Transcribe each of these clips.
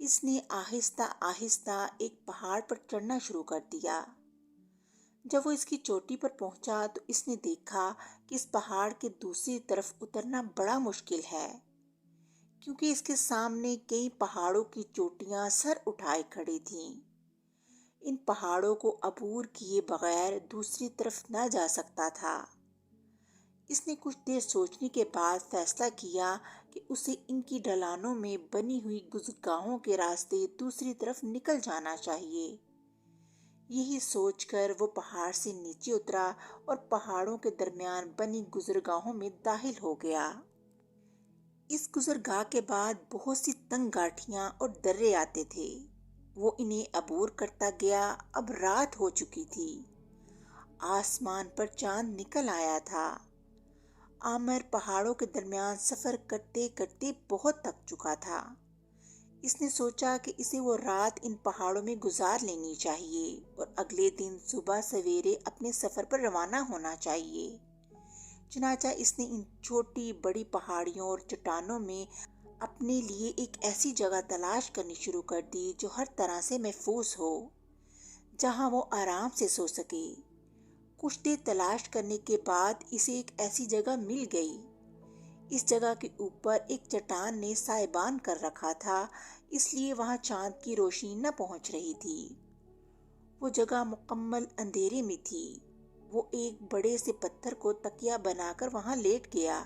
اس نے آہستہ آہستہ ایک پہاڑ پر چڑھنا شروع کر دیا۔ جب وہ اس کی چوٹی پر پہنچا تو اس نے دیکھا کہ اس پہاڑ کے دوسری طرف اترنا بڑا مشکل ہے، کیونکہ اس کے سامنے کئی پہاڑوں کی چوٹیاں سر اٹھائے کھڑی تھیں۔ ان پہاڑوں کو عبور کیے بغیر دوسری طرف نہ جا سکتا تھا۔ اس نے کچھ دیر سوچنے کے بعد فیصلہ کیا کہ اسے ان کی ڈھلانوں میں بنی ہوئی گزرگاہوں کے راستے دوسری طرف نکل جانا چاہیے۔ یہی سوچ کر وہ پہاڑ سے نیچے اترا اور پہاڑوں کے درمیان بنی گزرگاہوں میں داخل ہو گیا۔ اس گزرگاہ کے بعد بہت سی تنگ گاٹھیاں اور درے آتے تھے۔ وہ انہیں عبور کرتا گیا۔ اب رات ہو چکی تھی۔ آسمان پر چاند نکل آیا تھا۔ عامر پہاڑوں کے درمیان سفر کرتے کرتے بہت تھک چکا تھا۔ اس نے سوچا کہ اسے وہ رات ان پہاڑوں میں گزار لینی چاہیے اور اگلے دن صبح سویرے اپنے سفر پر روانہ ہونا چاہیے۔ چنانچہ اس نے ان چھوٹی بڑی پہاڑیوں اور چٹانوں میں اپنے لیے ایک ایسی جگہ تلاش کرنی شروع کر دی جو ہر طرح سے محفوظ ہو، جہاں وہ آرام سے سو سکے۔ کچھ دیر تلاش کرنے کے بعد اسے ایک ایسی جگہ مل گئی۔ اس جگہ کے اوپر ایک چٹان نے سائبان کر رکھا تھا، اس لیے وہاں چاند کی روشنی نہ پہنچ رہی تھی۔ وہ جگہ مکمل اندھیرے میں تھی۔ وہ ایک بڑے سے پتھر کو تکیہ بنا کر وہاں لیٹ گیا۔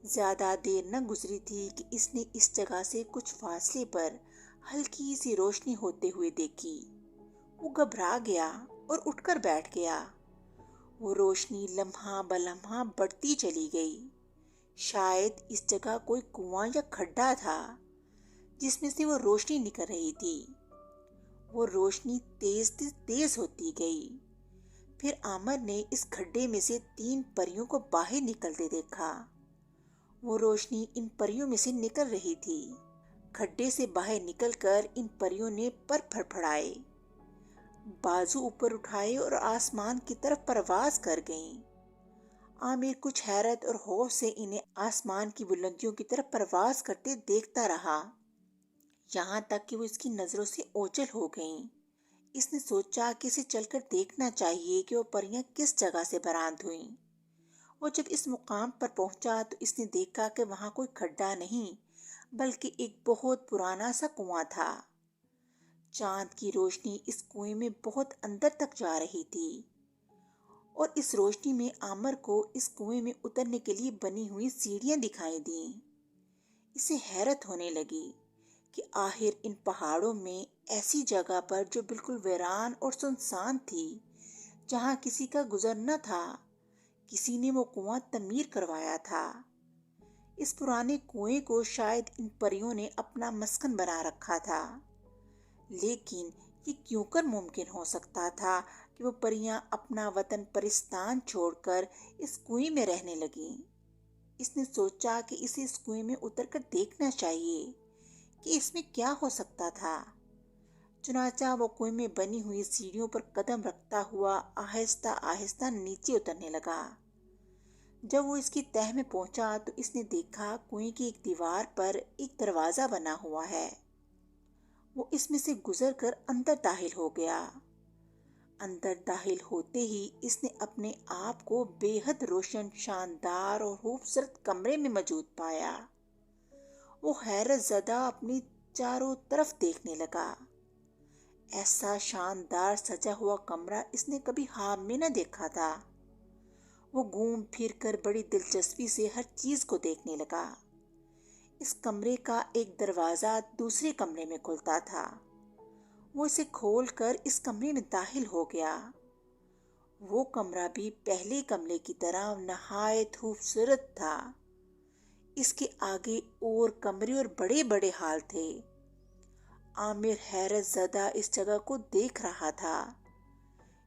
زیادہ دیر نہ گزری تھی کہ اس نے اس جگہ سے کچھ فاصلے پر ہلکی سی روشنی ہوتے ہوئے دیکھی۔ وہ گھبرا گیا اور اٹھ کر بیٹھ گیا۔ وہ روشنی لمحہ بلمحہ بڑھتی چلی گئی۔ شاید اس جگہ کوئی کنواں یا کھڈا تھا جس میں سے وہ روشنی نکل رہی تھی۔ وہ روشنی تیز تیز ہوتی گئی۔ پھر عامر نے اس کھڈے میں سے 3 پریوں کو باہر نکلتے دیکھا۔ وہ روشنی ان پریوں میں سے نکل رہی تھی۔ کھڈے سے باہر نکل کر ان پریوں نے پر پھڑپھڑائے، بازو اوپر اٹھائے اور آسمان کی طرف پرواز کر گئیں۔ عامر کچھ حیرت اور خوف سے انہیں آسمان کی بلندیوں کی طرف پرواز کرتے دیکھتا رہا، یہاں تک کہ وہ اس کی نظروں سے اوجھل ہو گئیں۔ اس نے سوچا کہ اسے چل کر دیکھنا چاہیے کہ وہ پریاں کس جگہ سے برآمد ہوئیں۔ وہ جب اس مقام پر پہنچا تو اس نے دیکھا کہ وہاں کوئی کھڈا نہیں بلکہ ایک بہت پرانا سا کنواں تھا۔ چاند کی روشنی اس کنویں میں بہت اندر تک جا رہی تھی اور اس روشنی میں عامر کو اس کنویں میں اترنے کے لیے بنی ہوئی سیڑھیاں دکھائی دیں۔ اسے حیرت ہونے لگی کہ آخر ان پہاڑوں میں ایسی جگہ پر جو بالکل ویران اور سنسان تھی، جہاں کسی کا گزر نہ تھا، کسی نے وہ کنواں تعمیر کروایا تھا۔ اس پرانے کنویں کو شاید ان پریوں نے اپنا مسکن بنا رکھا تھا۔ لیکن یہ کیوں کر ممکن ہو سکتا تھا کہ وہ پریاں اپنا وطن پرستان چھوڑ کر اس کنویں میں رہنے لگیں؟ اس نے سوچا کہ اسے اس کنویں میں اتر کر دیکھنا چاہیے کہ اس میں کیا ہو سکتا تھا۔ چنانچہ وہ کنویں میں بنی ہوئی سیڑھیوں پر قدم رکھتا ہوا آہستہ آہستہ نیچے اترنے لگا۔ جب وہ اس کی تہہ میں پہنچا تو اس نے دیکھا کنویں کی ایک دیوار پر ایک دروازہ بنا ہوا ہے۔ وہ اس میں سے گزر کر اندر داخل ہو گیا۔ اندر داخل ہوتے ہی اس نے اپنے آپ کو بے حد روشن، شاندار اور خوبصورت کمرے میں موجود پایا۔ وہ حیرت زدہ اپنی چاروں طرف دیکھنے لگا۔ ایسا شاندار سجا ہوا کمرہ اس نے کبھی خواب میں نہ دیکھا تھا۔ وہ گھوم پھر کر بڑی دلچسپی سے ہر چیز کو دیکھنے لگا۔ اس کمرے کا ایک دروازہ دوسرے کمرے میں کھلتا تھا۔ وہ اسے کھول کر اس کمرے میں داخل ہو گیا۔ وہ کمرہ بھی پہلے کمرے کی طرح نہایت خوبصورت تھا۔ اس کے آگے اور کمرے اور بڑے بڑے ہال تھے۔ عامر حیرت زدہ اس جگہ کو دیکھ رہا تھا۔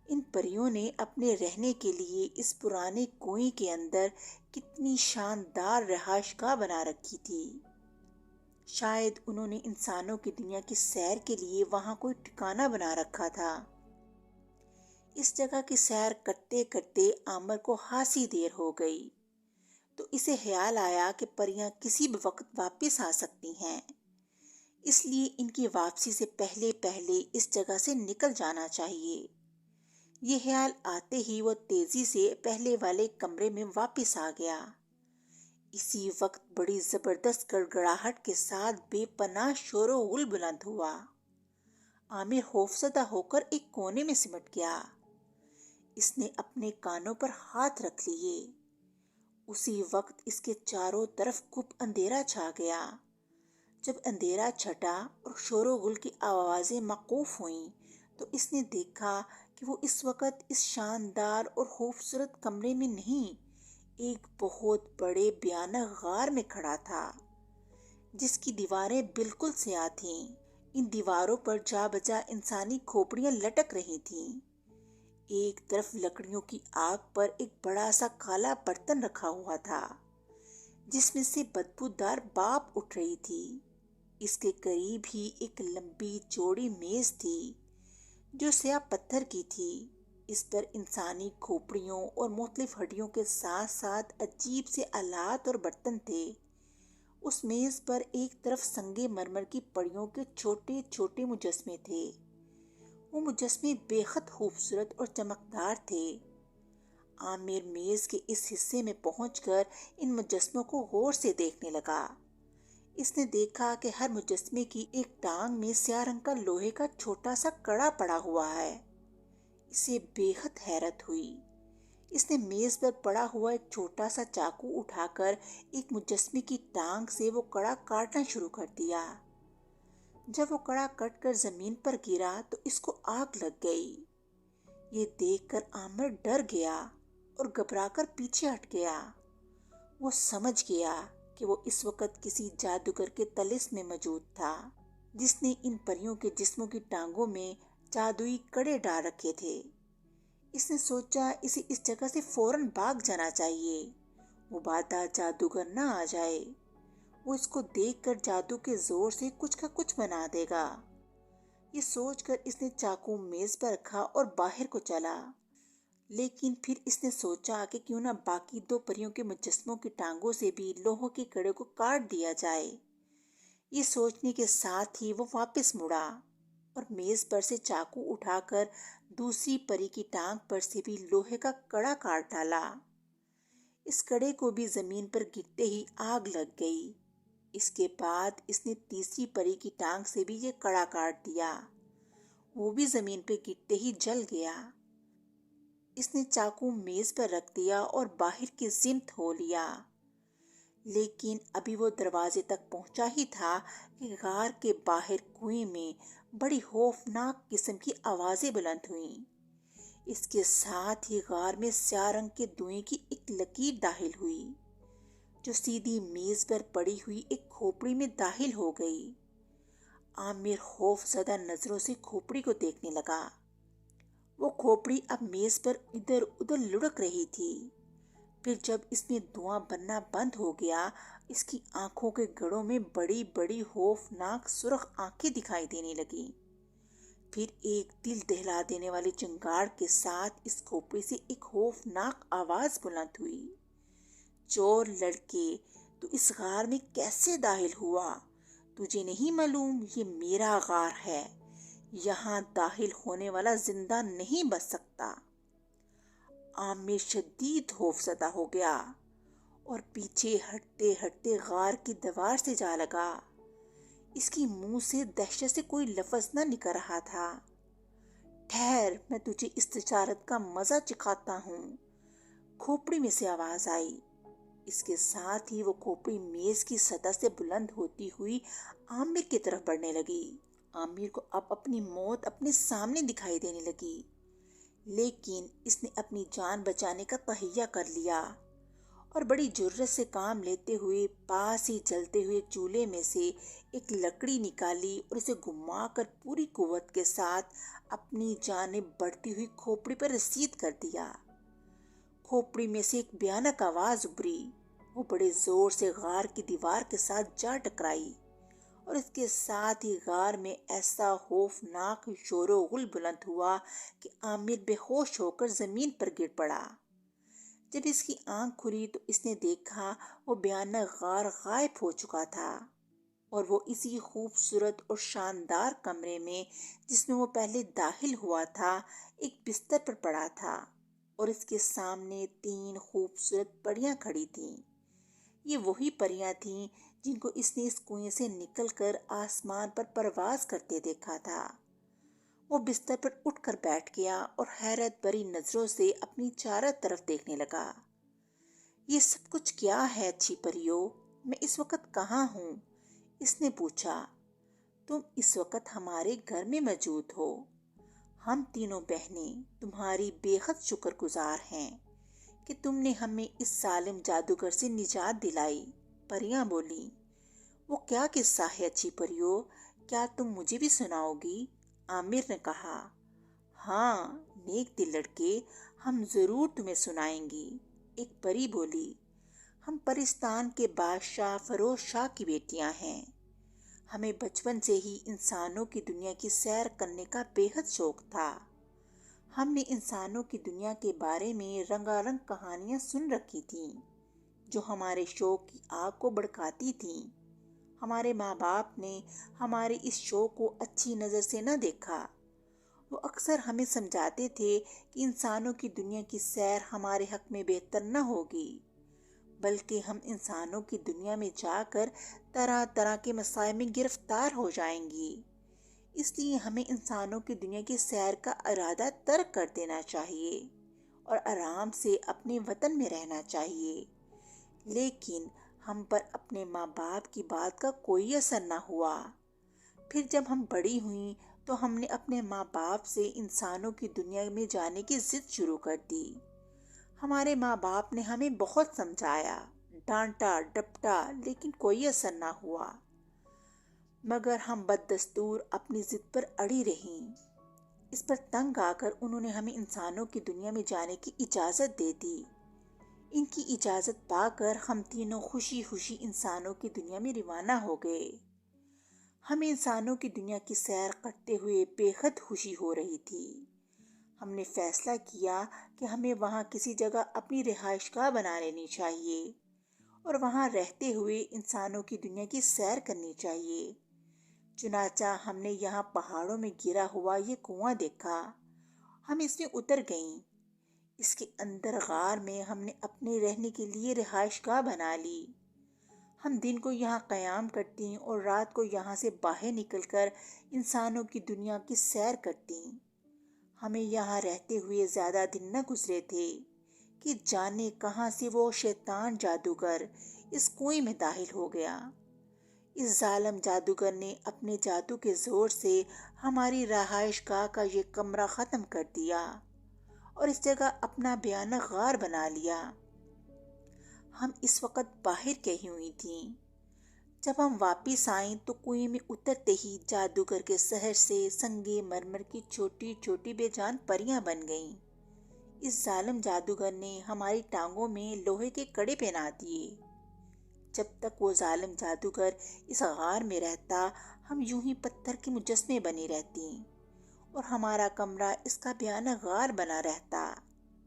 ان پریوں نے اپنے رہنے کے لیے اس پرانے کنویں کے اندر کتنی شاندار رہائش گاہ بنا رکھی تھی۔ شاید انہوں نے انسانوں کی دنیا کی سیر کے لیے وہاں کوئی ٹھکانہ بنا رکھا تھا۔ اس جگہ کی سیر کرتے کرتے عامر کو خاصی دیر ہو گئی تو اسے خیال آیا کہ پریاں کسی بھی وقت واپس آ سکتی ہیں۔ اس لیے ان کی واپسی سے پہلے پہلے اس جگہ سے نکل جانا چاہیے۔ یہ خیال آتے ہی وہ تیزی سے پہلے والے کمرے میں واپس آ گیا۔ اسی وقت بڑی زبردست گڑگڑاہٹ کے ساتھ بے پناہ شور و غل بلند ہوا۔ عامر خوفزدہ ہو کر ایک کونے میں سمٹ گیا۔ اس نے اپنے کانوں پر ہاتھ رکھ لیے۔ اسی وقت اس کے چاروں طرف گپ اندھیرا چھا گیا۔ جب اندھیرا چھٹا اور شور و غل کی آوازیں موقوف ہوئیں تو اس نے دیکھا کہ وہ اس وقت اس شاندار اور خوبصورت کمرے میں نہیں، ایک بہت بڑے بھیانک غار میں کھڑا تھا، جس کی دیواریں بالکل سیاہ تھیں۔ ان دیواروں پر جا بجا انسانی کھوپڑیاں لٹک رہی تھیں۔ ایک طرف لکڑیوں کی آگ پر ایک بڑا سا کالا برتن رکھا ہوا تھا، جس میں سے بدبودار بھاپ اٹھ رہی تھی۔ اس کے قریب ہی ایک لمبی چوڑی میز تھی جو سیاہ پتھر کی تھی۔ اس پر انسانی کھوپڑیوں اور مختلف ہڈیوں کے ساتھ ساتھ عجیب سے آلات اور برتن تھے۔ اس میز پر ایک طرف سنگ مرمر کی پڑیوں کے چھوٹے چھوٹے مجسمے تھے۔ وہ مجسمے بے حد خوبصورت اور چمکدار تھے۔ عامر میز کے اس حصے میں پہنچ کر ان مجسموں کو غور سے دیکھنے لگا۔ اس نے دیکھا کہ ہر مجسمے کی ایک ٹانگ میں سیاہ رنگ کا لوہے کا چھوٹا سا کڑا پڑا ہوا ہے۔ اسے بے حد حیرت ہوئی۔ اس نے میز پر پڑا ہوا ایک چھوٹا سا چاقو اٹھا کر ایک مجسمے کی ٹانگ سے وہ کڑا کاٹنا شروع کر دیا۔ جب وہ کڑا کٹ کر زمین پر گرا تو اس کو آگ لگ گئی۔ یہ دیکھ کر عامر ڈر گیا اور گھبرا کر پیچھے ہٹ گیا۔ وہ سمجھ گیا کہ وہ اس وقت کسی جادوگر کے طلسم میں موجود تھا، جس نے ان پریوں کے جسموں کی ٹانگوں میں جادوئی کڑے ڈال رکھے تھے۔ اس نے سوچا اسے اس جگہ سے فوراً بھاگ جانا چاہیے، وہ بادہ جادوگر نہ آ جائے۔ وہ اس کو دیکھ کر جادو کے زور سے کچھ کا کچھ بنا دے گا۔ یہ سوچ کر اس نے چاقو میز پر رکھا اور باہر کو چلا۔ لیکن پھر اس نے سوچا کہ کیوں نہ باقی دو پریوں کے مجسموں کی ٹانگوں سے بھی لوہے کے کڑے کو کاٹ دیا جائے۔ یہ سوچنے کے ساتھ ہی وہ واپس مڑا اور میز پر سے چاقو اٹھا کر دوسری پری کی ٹانگ پر سے بھی لوہے کا کڑا کاٹ ڈالا۔ اس کڑے کو بھی زمین پر گرتے ہی آگ لگ گئی۔ اس کے بعد اس نے تیسری پری کی ٹانگ سے بھی یہ کڑا کاٹ دیا، وہ بھی زمین پہ گرتے ہی جل گیا۔ اس نے چاقو میز پر رکھ دیا اور باہر کی سمت ہو لیا۔ لیکن ابھی وہ دروازے تک پہنچا ہی تھا کہ غار کے باہر کنویں میں بڑی خوفناک قسم کی آوازیں بلند ہوئیں۔ اس کے ساتھ ہی غار میں سیاہ رنگ کے دھوئیں کی ایک لکیر داخل ہوئی، جو سیدھی میز پر پڑی ہوئی ایک کھوپڑی میں داخل ہو گئی۔ عامر خوف زدہ نظروں سے کھوپڑی کو دیکھنے لگا۔ وہ کھوپڑی اب میز پر ادھر ادھر لڑک رہی تھی۔ پھر جب اس میں دھواں بننا بند ہو گیا، اس کی آنکھوں کے گڑوں میں بڑی بڑی خوفناک سرخ آنکھیں دکھائی دینے لگیں۔ پھر ایک دل دہلا دینے والی چنگاڑ کے ساتھ اس کھوپڑی سے ایک خوفناک آواز بلند ہوئی، چور لڑکے، تو اس غار میں کیسے داخل ہوا؟ تجھے نہیں معلوم یہ میرا غار ہے، یہاں داخل ہونے والا زندہ نہیں بچ سکتا۔ عامر شدید خوفزدہ ہو گیا اور پیچھے ہٹتے ہٹتے غار کی دیوار سے جا لگا۔ اس کی منہ سے دہشت سے کوئی لفظ نہ نکل رہا تھا۔ ٹھہر، میں تجھے اس تجارت کا مزہ چکھاتا ہوں، کھوپڑی میں سے آواز آئی۔ اس کے ساتھ ہی وہ کھوپڑی میز کی سطح سے بلند ہوتی ہوئی عامر کی طرف بڑھنے لگی۔ عامر کو اب اپنی موت اپنے سامنے دکھائی دینے لگی، لیکن اس نے اپنی جان بچانے کا تہیہ کر لیا اور بڑی جرت سے کام لیتے ہوئے پاس ہی جلتے ہوئے چولہے میں سے ایک لکڑی نکالی اور اسے گھما کر پوری قوت کے ساتھ اپنی جانب بڑھتی ہوئی کھوپڑی پر رسید کر دیا۔ کھوپڑی میں سے ایک بھیانک آواز ابھری، وہ بڑے زور سے غار کی دیوار کے ساتھ جا ٹکرائی اور اس کے ساتھ ہی غار میں ایسا خوفناک شور و غل بلند ہوا کہ عامر بے ہوش ہو کر زمین پر گر پڑا۔ جب اس کی آنکھ کھلی تو اس نے دیکھا وہ بھیانک غار غائب ہو چکا تھا۔ اور وہ اسی خوبصورت اور شاندار کمرے میں جس میں وہ پہلے داخل ہوا تھا ایک بستر پر پڑا تھا، اور اس کے سامنے 3 خوبصورت پریاں کھڑی تھیں۔ یہ وہی پریاں تھیں جن کو اس نے اس کنویں سے نکل کر آسمان پر پرواز کرتے دیکھا تھا۔ وہ بستر پر اٹھ کر بیٹھ گیا اور حیرت بھری نظروں سے اپنی چاروں طرف دیکھنے لگا۔ یہ سب کچھ کیا ہے اچھی پریوں؟ میں اس وقت کہاں ہوں؟ اس نے پوچھا۔ تم اس وقت ہمارے گھر میں موجود ہو۔ ہم تینوں بہنیں تمہاری بے حد شکر گزار ہیں کہ تم نے ہمیں اس ظالم جادوگر سے نجات دلائی، پریاں بولی۔ وہ کیا قصہ ہے اچھی پریوں؟ کیا تم مجھے بھی سناؤ گی؟ عامر نے کہا۔ ہاں نیک دل لڑکے، ہم ضرور تمہیں سنائیں گی، ایک پری بولی۔ ہم پرستان کے بادشاہ فیروز شاہ کی بیٹیاں ہیں۔ ہمیں بچپن سے ہی انسانوں کی دنیا کی سیر کرنے کا بے حد شوق تھا۔ ہم نے انسانوں کی دنیا کے بارے میں رنگا رنگ کہانیاں سن رکھی تھیں جو ہمارے شوق کی آگ کو بھڑکاتی تھیں۔ ہمارے ماں باپ نے ہمارے اس شوق کو اچھی نظر سے نہ دیکھا۔ وہ اکثر ہمیں سمجھاتے تھے کہ انسانوں کی دنیا کی سیر ہمارے حق میں بہتر نہ ہوگی، بلکہ ہم انسانوں کی دنیا میں جا کر طرح طرح کے مسائل میں گرفتار ہو جائیں گی۔ اس لیے ہمیں انسانوں کی دنیا کی سیر کا ارادہ ترک کر دینا چاہیے اور آرام سے اپنے وطن میں رہنا چاہیے۔ لیکن ہم پر اپنے ماں باپ کی بات کا کوئی اثر نہ ہوا۔ پھر جب ہم بڑی ہوئیں تو ہم نے اپنے ماں باپ سے انسانوں کی دنیا میں جانے کی ضد شروع کر دی۔ ہمارے ماں باپ نے ہمیں بہت سمجھایا، ڈانٹا ڈپٹا، لیکن کوئی اثر نہ ہوا، مگر ہم بددستور اپنی ضد پر اڑی رہیں۔ اس پر تنگ آ کر انہوں نے ہمیں انسانوں کی دنیا میں جانے کی اجازت دے دی۔ ان کی اجازت پا کر ہم تینوں خوشی خوشی انسانوں کی دنیا میں روانہ ہو گئے۔ ہمیں انسانوں کی دنیا کی سیر کرتے ہوئے بے حد خوشی ہو رہی تھی۔ ہم نے فیصلہ کیا کہ ہمیں وہاں کسی جگہ اپنی رہائش گاہ بنا لینی چاہیے اور وہاں رہتے ہوئے انسانوں کی دنیا کی سیر کرنی چاہیے۔ چنانچہ ہم نے یہاں پہاڑوں میں گرا ہوا یہ کنواں دیکھا۔ ہم اس میں اتر گئیں۔ اس کے اندر غار میں ہم نے اپنے رہنے کے لیے رہائش گاہ بنا لی۔ ہم دن کو یہاں قیام کرتی اور رات کو یہاں سے باہر نکل کر انسانوں کی دنیا کی سیر کرتی۔ ہمیں یہاں رہتے ہوئے زیادہ دن نہ گزرے تھے کہ جانے کہاں سے وہ شیطان جادوگر اس کنویں میں داخل ہو گیا۔ اس ظالم جادوگر نے اپنے جادو کے زور سے ہماری رہائش گاہ کا یہ کمرہ ختم کر دیا اور اس جگہ اپنا بھیانک غار بنا لیا۔ ہم اس وقت باہر کہی ہوئی تھیں۔ جب ہم واپس آئیں تو کنویں میں اترتے ہی جادوگر کے سحر سے سنگے مرمر کی چھوٹی چھوٹی بے جان پریاں بن گئیں۔ اس ظالم جادوگر نے ہماری ٹانگوں میں لوہے کے کڑے پہنا دیے۔ جب تک وہ ظالم جادوگر اس غار میں رہتا ہم یوں ہی پتھر کے مجسمے بنی رہتی اور ہمارا کمرہ اس کا بھیانک غار بنا رہتا۔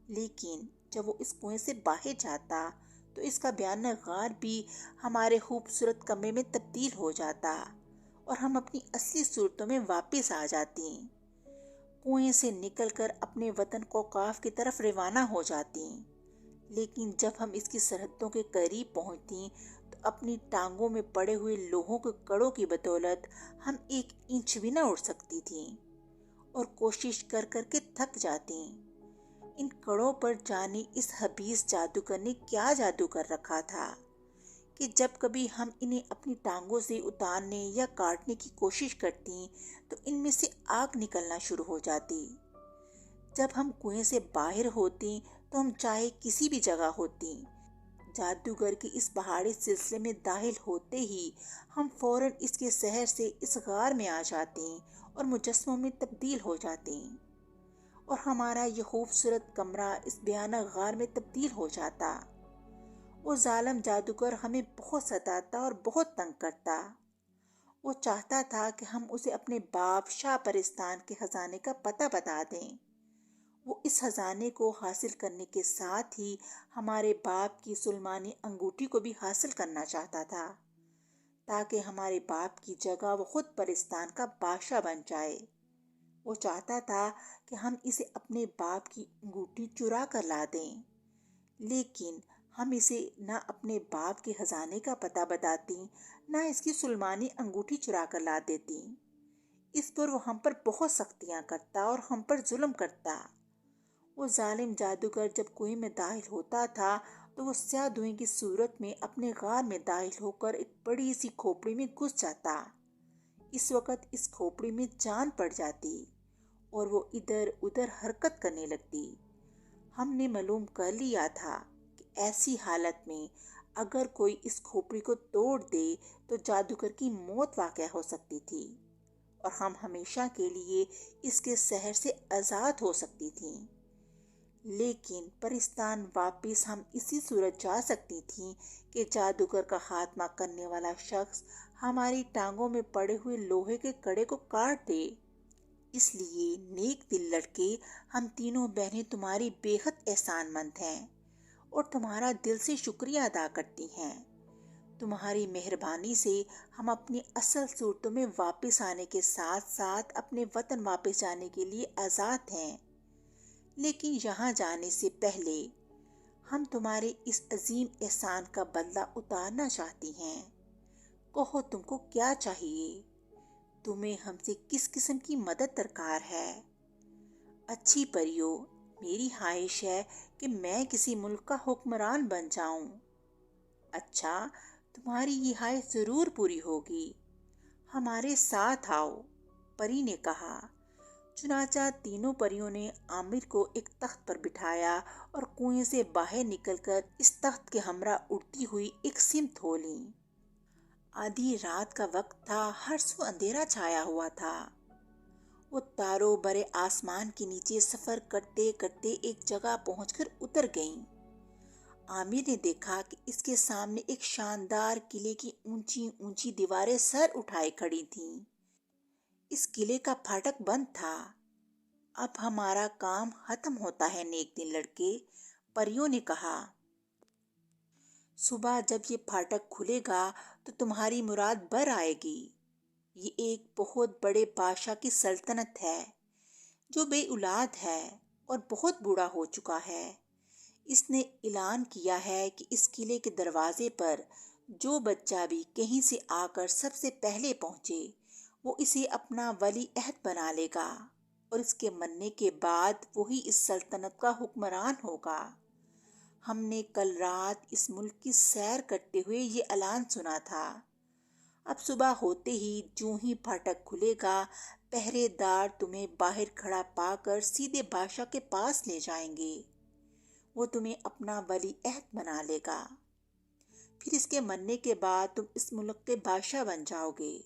لیکن جب وہ اس کنویں سے باہر جاتا تو اس کا بھیانک غار بھی ہمارے خوبصورت کمرے میں تبدیل ہو جاتا اور ہم اپنی اصلی صورتوں میں واپس آ جاتی، کنویں سے نکل کر اپنے وطن کوکاف کی طرف روانہ ہو جاتی۔ لیکن جب ہم اس کی سرحدوں کے قریب پہنچتی تو اپنی ٹانگوں میں پڑے ہوئے لوہوں کے کڑوں کی بدولت ہم 1 انچ بھی نہ اڑ سکتی تھیں اور کوشش کر کر کے تھک جاتی۔ ان کڑوں پر جانے اس حبیث جادوگر نے کیا جادو کر رکھا تھا کہ جب کبھی ہم انہیں اپنی ٹانگوں سے اتارنے یا کاٹنے کی کوشش کرتی تو ان میں سے آگ نکلنا شروع ہو جاتی۔ جب ہم کنویں سے باہر ہوتی تو ہم چاہے کسی بھی جگہ ہوتی، جادوگر کے اس پہاڑی سلسلے میں داخل ہوتے ہی ہم فوراً اس کے سحر سے اس غار میں آ جاتے اور مجسموں میں تبدیل ہو جاتے اور ہمارا یہ خوبصورت کمرہ اس بھیانک غار میں تبدیل ہو جاتا۔ وہ ظالم جادوگر ہمیں بہت ستاتا اور بہت تنگ کرتا۔ وہ چاہتا تھا کہ ہم اسے اپنے باپ شاہ پرستان کے خزانے کا پتہ بتا دیں۔ وہ اس خزانے کو حاصل کرنے کے ساتھ ہی ہمارے باپ کی سلیمانی انگوٹھی کو بھی حاصل کرنا چاہتا تھا۔ تاکہ ہمارے باپ کی جگہ وہ خود پرستان کا بادشاہ بن جائے۔ وہ چاہتا تھا کہ ہم اسے اپنے باپ کی انگوٹھی چرا کر لا دیں، لیکن ہم اسے نہ اپنے باپ کے خزانے کا پتہ بتاتی، نہ اس کی سلمانی انگوٹھی چرا کر لا دیتی۔ اس پر وہ ہم پر بہت سختیاں کرتا اور ہم پر ظلم کرتا۔ وہ ظالم جادوگر جب کنویں میں داخل ہوتا تھا تو وہ سیاہ دھوئیں کی صورت میں اپنے غار میں داخل ہو کر ایک بڑی سی کھوپڑی میں گھس جاتا۔ اس وقت اس کھوپڑی میں جان پڑ جاتی اور وہ ادھر ادھر حرکت کرنے لگتی۔ ہم نے معلوم کر لیا تھا کہ ایسی حالت میں اگر کوئی اس کھوپڑی کو توڑ دے تو جادوگر کی موت واقع ہو سکتی تھی اور ہم ہمیشہ کے لیے اس کے سحر سے آزاد ہو سکتی تھیں۔ لیکن پرستان واپس ہم اسی صورت جا سکتی تھیں کہ جادوگر کا خاتمہ کرنے والا شخص ہماری ٹانگوں میں پڑے ہوئے لوہے کے کڑے کو کاٹ دے۔ اس لیے نیک دل لڑکے، ہم تینوں بہنیں تمہاری بے حد احسان مند ہیں اور تمہارا دل سے شکریہ ادا کرتی ہیں۔ تمہاری مہربانی سے ہم اپنی اصل صورتوں میں واپس آنے کے ساتھ ساتھ اپنے وطن واپس جانے کے لیے آزاد ہیں۔ لیکن یہاں جانے سے پہلے ہم تمہارے اس عظیم احسان کا بدلہ اتارنا چاہتی ہیں۔ کہو تم کو کیا چاہیے؟ تمہیں ہم سے کس قسم کی مدد درکار ہے؟ اچھی پریو، میری خواہش ہے کہ میں کسی ملک کا حکمران بن جاؤں۔ اچھا، تمہاری یہ خواہش ضرور پوری ہوگی۔ ہمارے ساتھ آؤ، پری نے کہا۔ چنانچہ تینوں پریوں نے عامر کو ایک تخت پر بٹھایا اور کنویں سے باہر نکل کر اس تخت کے ہمراہ اڑتی ہوئی ایک سمت ہو لیں۔ آدھی رات کا وقت تھا، ہر سو اندھیرا چھایا ہوا تھا۔ وہ تاروں بھرے آسمان کے نیچے سفر کرتے کرتے ایک جگہ پہنچ کر اتر گئیں۔ عامر نے دیکھا کہ اس کے سامنے ایک شاندار قلعے کی اونچی اونچی دیواریں سر اٹھائے کھڑی تھیں۔ اس قلعے کا پھاٹک بند تھا۔ اب ہمارا کام ختم ہوتا ہے نیک دل لڑکے، پریوں نے کہا۔ صبح جب یہ پھاٹک کھلے گا تو تمہاری مراد بر آئے گی۔ یہ ایک بہت بڑے بادشاہ کی سلطنت ہے جو بے اولاد ہے اور بہت بوڑھا ہو چکا ہے۔ اس نے اعلان کیا ہے کہ اس قلعے کے دروازے پر جو بچہ بھی کہیں سے آ کر سب سے پہلے پہنچے وہ اسے اپنا ولی عہد بنا لے گا اور اس کے مرنے کے بعد وہی اس سلطنت کا حکمران ہوگا۔ ہم نے کل رات اس ملک کی سیر کرتے ہوئے یہ اعلان سنا تھا۔ اب صبح ہوتے ہی جوں ہی پھاٹک کھلے گا، پہرے دار تمہیں باہر کھڑا پا کر سیدھے بادشاہ کے پاس لے جائیں گے۔ وہ تمہیں اپنا ولی عہد بنا لے گا۔ پھر اس کے مرنے کے بعد تم اس ملک کے بادشاہ بن جاؤ گے۔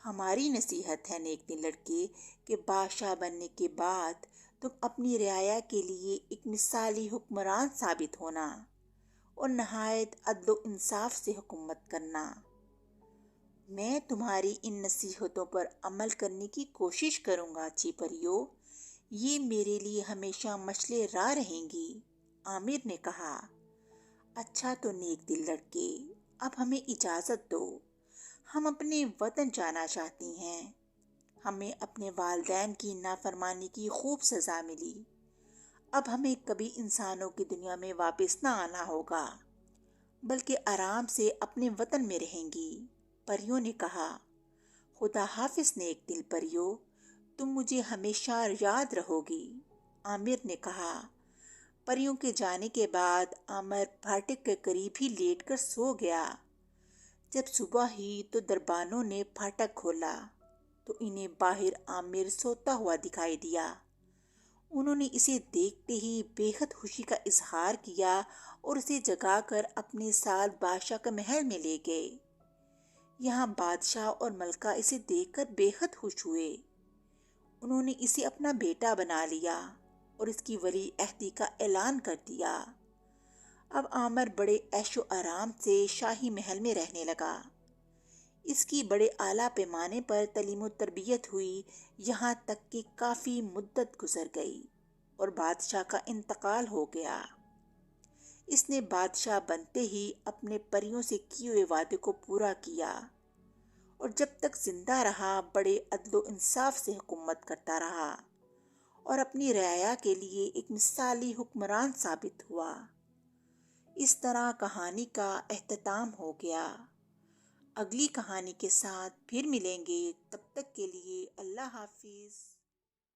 ہماری نصیحت ہے نیک دل لڑکے کہ بادشاہ بننے کے بعد تم اپنی رعایا کے لیے ایک مثالی حکمران ثابت ہونا اور نہایت عدل و انصاف سے حکومت کرنا۔ میں تمہاری ان نصیحتوں پر عمل کرنے کی کوشش کروں گا اچھی پریو، یہ میرے لیے ہمیشہ مشعل راہ رہیں گی، عامر نے کہا۔ اچھا تو نیک دل لڑکے، اب ہمیں اجازت دو، ہم اپنے وطن جانا چاہتی ہیں۔ ہمیں اپنے والدین کی نافرمانی کی خوب سزا ملی۔ اب ہمیں کبھی انسانوں کی دنیا میں واپس نہ آنا ہوگا بلکہ آرام سے اپنے وطن میں رہیں گی، پریوں نے کہا۔ خدا حافظ نیک دل پریو، تم مجھے ہمیشہ یاد رہو گی، عامر نے کہا۔ پریوں کے جانے کے بعد عامر پھاٹک کے قریب ہی لیٹ کر سو گیا۔ جب صبح ہوئی تو دربانوں نے پھاٹک کھولا تو انہیں باہر عامر سوتا ہوا دکھائی دیا۔ انہوں نے اسے دیکھتے ہی بے حد خوشی کا اظہار کیا اور اسے جگا کر اپنے ساتھ بادشاہ کے محل میں لے گئے۔ یہاں بادشاہ اور ملکہ اسے دیکھ کر بے حد خوش ہوئے۔ انہوں نے اسے اپنا بیٹا بنا لیا اور اس کی ولی عہدی کا اعلان کر دیا۔ اب عامر بڑے عیش و آرام سے شاہی محل میں رہنے لگا۔ اس کی بڑے اعلیٰ پیمانے پر تعلیم و تربیت ہوئی، یہاں تک کہ کافی مدت گزر گئی اور بادشاہ کا انتقال ہو گیا۔ اس نے بادشاہ بنتے ہی اپنے پریوں سے کیے ہوئے وعدے کو پورا کیا اور جب تک زندہ رہا بڑے عدل و انصاف سے حکومت کرتا رہا اور اپنی رعایا کے لیے ایک مثالی حکمران ثابت ہوا۔ اس طرح کہانی کا اختتام ہو گیا۔ اگلی کہانی کے ساتھ پھر ملیں گے، تب تک کے لیے اللہ حافظ۔